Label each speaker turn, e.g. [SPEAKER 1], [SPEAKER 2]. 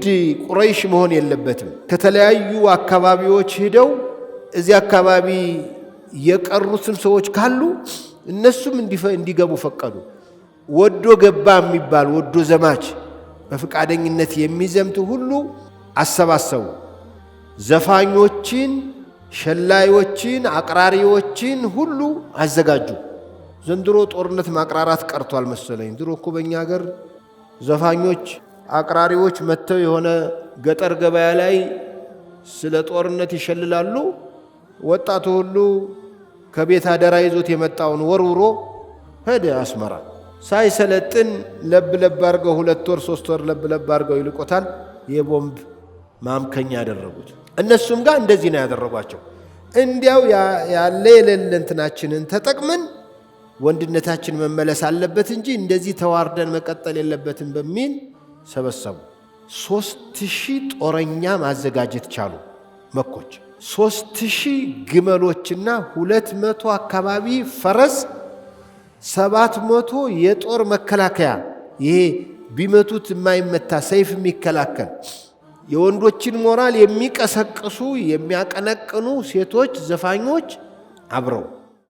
[SPEAKER 1] የግድ ቁረይሽ መሆን የለበትም። ከተለያዩ አካባቢዎች ሄደው እዚህ አካባቢ የቀሩትን ሰዎች ካሉ እነሱም እንዲገቡ ፈቀዱ። ወዶ ገባ የሚባል ወዶ ዘማች በፍቃደኝነት የሚዘምት ሁሉ አሰባሰቡ። ዘፋኞችን፣ ሸላዮችን፣ አቅራሪዎችን ሁሉ አዘጋጁ። ዘንድሮ ጦርነት ማቅራራት ቀርቷል መሰለኝ። ድሮ እኮ በእኛ ሀገር ዘፋኞች፣ አቅራሪዎች መጥተው የሆነ ገጠር ገበያ ላይ ስለ ጦርነት ይሸልላሉ። ወጣቱ ሁሉ ከቤት አደራ ይዞት የመጣውን ወርውሮ ሄደ አስመራ። ሳይሰለጥን ለብ ለብ አድርገው 2 ወር 3 ወር ለብ ለብ አድርገው ይልቆታል። የቦምብ ማምከኛ ያደረጉት። እነሱም ጋር እንደዚህ ነው ያደረጓቸው። እንዲያው ያለ የሌለ እንትናችንን ተጠቅመን ወንድነታችን መመለስ አለበት እንጂ እንደዚህ ተዋርደን መቀጠል የለበትም በሚል ሰበሰቡ። 3000 ጦረኛ ማዘጋጀት ቻሉ መኮች። 3000 ግመሎችና 200 አካባቢ ፈረስ፣ 700 የጦር መከላከያ፣ ይሄ ቢመቱት የማይመታ ሰይፍ የሚከላከል የወንዶችን ሞራል የሚቀሰቅሱ የሚያቀነቅኑ ሴቶች ዘፋኞች አብረው